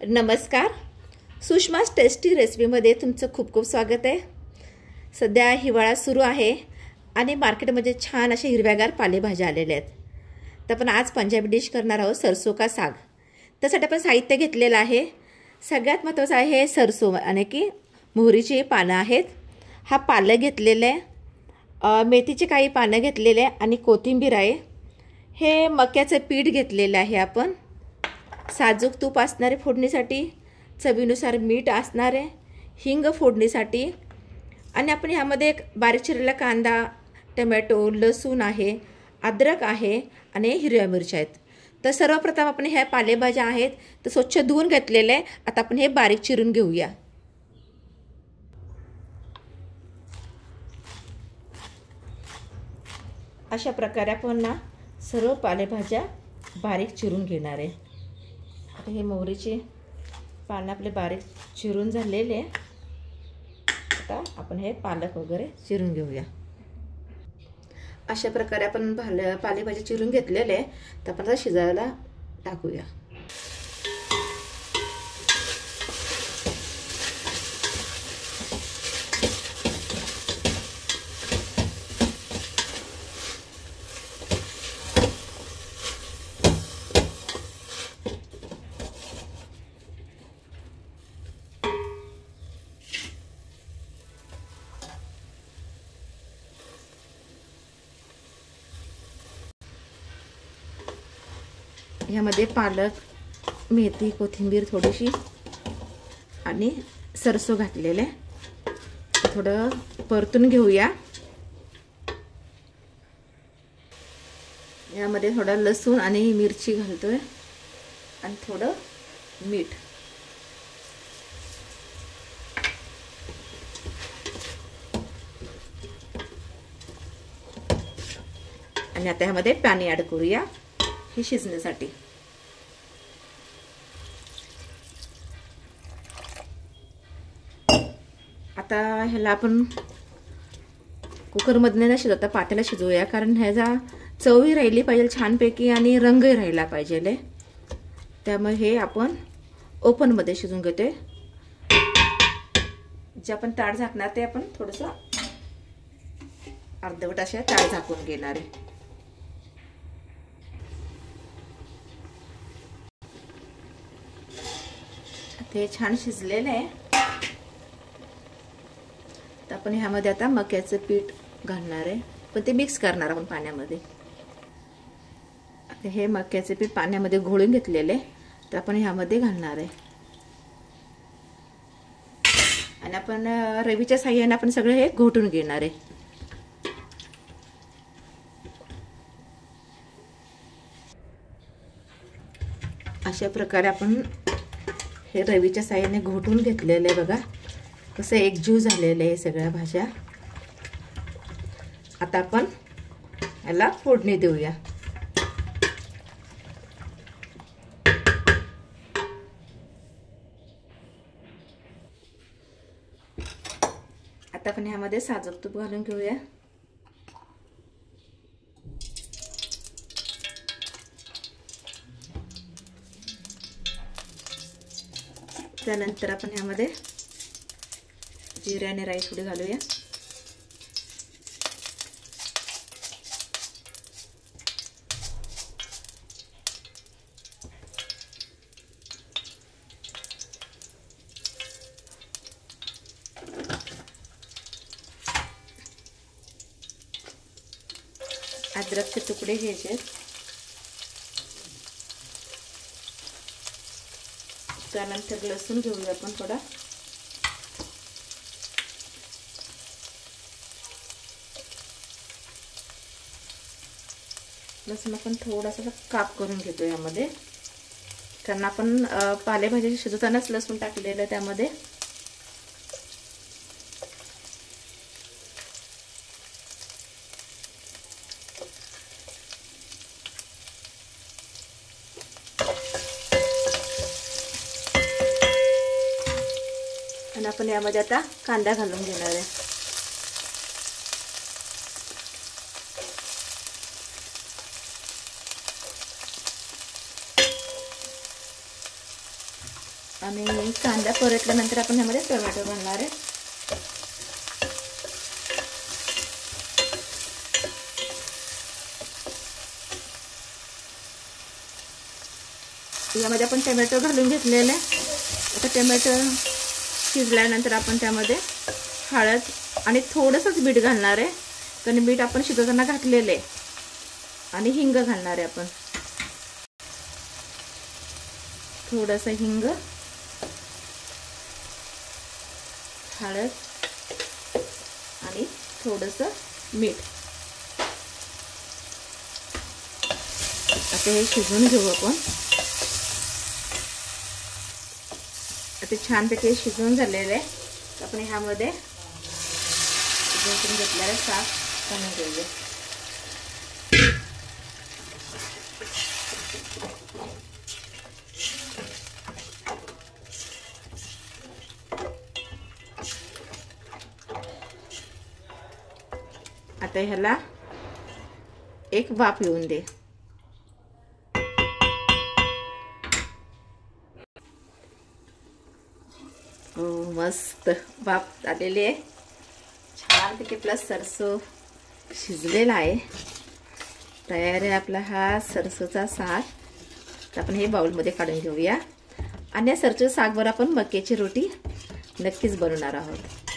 नमस्कार. सुषमा's टेस्टी रेसिपीमध्ये तुमचं खूप खूप स्वागत आहे. सध्या हिवाळा सुरू आहे आणि मार्केटमध्ये छान अशा हिरव्यागार पालेभाज्या आलेल्या आहेत. तर आपण आज पंजाबी डिश करणार आहोत, सरसों का साग. त्यासाठी आपण साहित्य घेतलेलं आहे. सगळ्यात महत्त्वाचं आहे सरसों आणि की मोहरीची पानं आहेत. हा पालक घेतलेला आहे, मेथीची काही पानं घेतलेले आणि कोथिंबीर आहे. हे मक्याचं पीठ घेतलेलं आहे. आपण साजूक तूप असणारे फोडणीसाठी, चवीनुसार मीठ असणारे, हिंग फोडणीसाठी आणि आपण ह्यामध्ये एक बारीक चिरलेला कांदा, टोमॅटो, लसूण आहे, अद्रक आहे आणि हिरव्या मिरच्या आहेत. तर सर्वप्रथम आपण ह्या पालेभाज्या आहेत तर स्वच्छ धुवून घेतलेले आहे. आता आपण हे बारीक चिरून घेऊया. अशा प्रकारे आपण ना सर्व पालेभाज्या बारीक चिरून घेणार आहे. आता हे मोहरीचे पानं आपले बारीक चिरून झालेले आहे. आता आपण हे पालक वगैरे चिरून घेऊया. अशा प्रकारे आपण पालेभाज्या चिरून घेतलेले आहे. तर आपण आता शिजायला टाकूया. ह्यामध्ये पालक, मेथी, कोथिंबीर थोडीशी आणि सरसों घातलेले. थोडं परतून घेऊया. यामध्ये थोडा लसूण आणि मिरची घालतोय आणि थोडं मीठ. आणि आता ह्यामध्ये पाणी ऍड करूया हे शिजण्यासाठी. आता ह्याला आपण कुकरमध्ये न शिजवता पातेल्यात शिजवूया, कारण ह्याचा चवही राहिली पाहिजे छानपैकी आणि रंगही राहिला पाहिजे. त्यामुळे हे आपण ओपनमध्ये शिजवून घेतोय. जे आपण ताट झाकणार ते आपण थोडंसं अर्धवट अशा ताट झाकून घेणार आहे. ते छान शिजलेलं आहे. तर आपण ह्यामध्ये आता मक्याचं पीठ घालणार आहे, पण ते मिक्स करणार आपण पाण्यामध्ये. आता हे मक्याचे पीठ पाण्यामध्ये घोळून घेतलेले तर आपण ह्यामध्ये घालणार आहे. आणि आपण रवीच्या साह्याने आपण सगळं हे घोटून घेणार आहे. अशा प्रकारे आपण हे रवीच्या साह्याने घोटून घेतलेलं आहे. बघा कसं एकजीव झालेलं आहे सगळ्या भाज्या. आता आपण याला फोडणी देऊया. आता आपण ह्यामध्ये साजूक तूप घालून घेऊया. त्यानंतर आपण ह्यामध्ये जिरे आणि राई थोडी घालूया. अद्रकचे तुकडे घ्यायचे. त्यानंतर लसूण घेऊया आपण थोडा. लसूण आपण थोडासा काप करून घेतो यामध्ये, कारण आपण पालेभाजी शिजवतानाच लसूण टाकलेलं त्यामध्ये. आणि आपण यामध्ये आता कांदा घालून घेणार आहे. आणि कांदा परतल्यानंतर आपण ह्यामध्ये टोमॅटो घालणार आहे. यामध्ये आपण टोमॅटो घालून घेतलेले. आता टोमॅटो शिजल्यानंतर आपण त्यामध्ये हळद आणि थोडंसंच मीठ घालणार आहे, कारण मीठ आपण शिजवताना घातलेलं आहे. आणि हिंग घालणार आहे आपण, थोडंसं हिंग, हळद आणि थोडंसं मीठ. आता हे शिजवून घेऊ आपण. आता छानपैकी शिजवून झालेलं आहे. आपण ह्यामध्ये शिजवून घेतलेलं साफ करून घेऊया. आता ह्याला एक वाफ येऊन दे. मस्त वाफ आलेली आहे. छानपैकी प्लस सरसो शिजलेला आहे. तयार आहे आपला हा सरसोचा साग. तर आपण हे बाउलमध्ये काढून घेऊया. आणि या सरसोच्या सागवर आपण मक्याची रोटी नक्कीच बनवणार आहोत.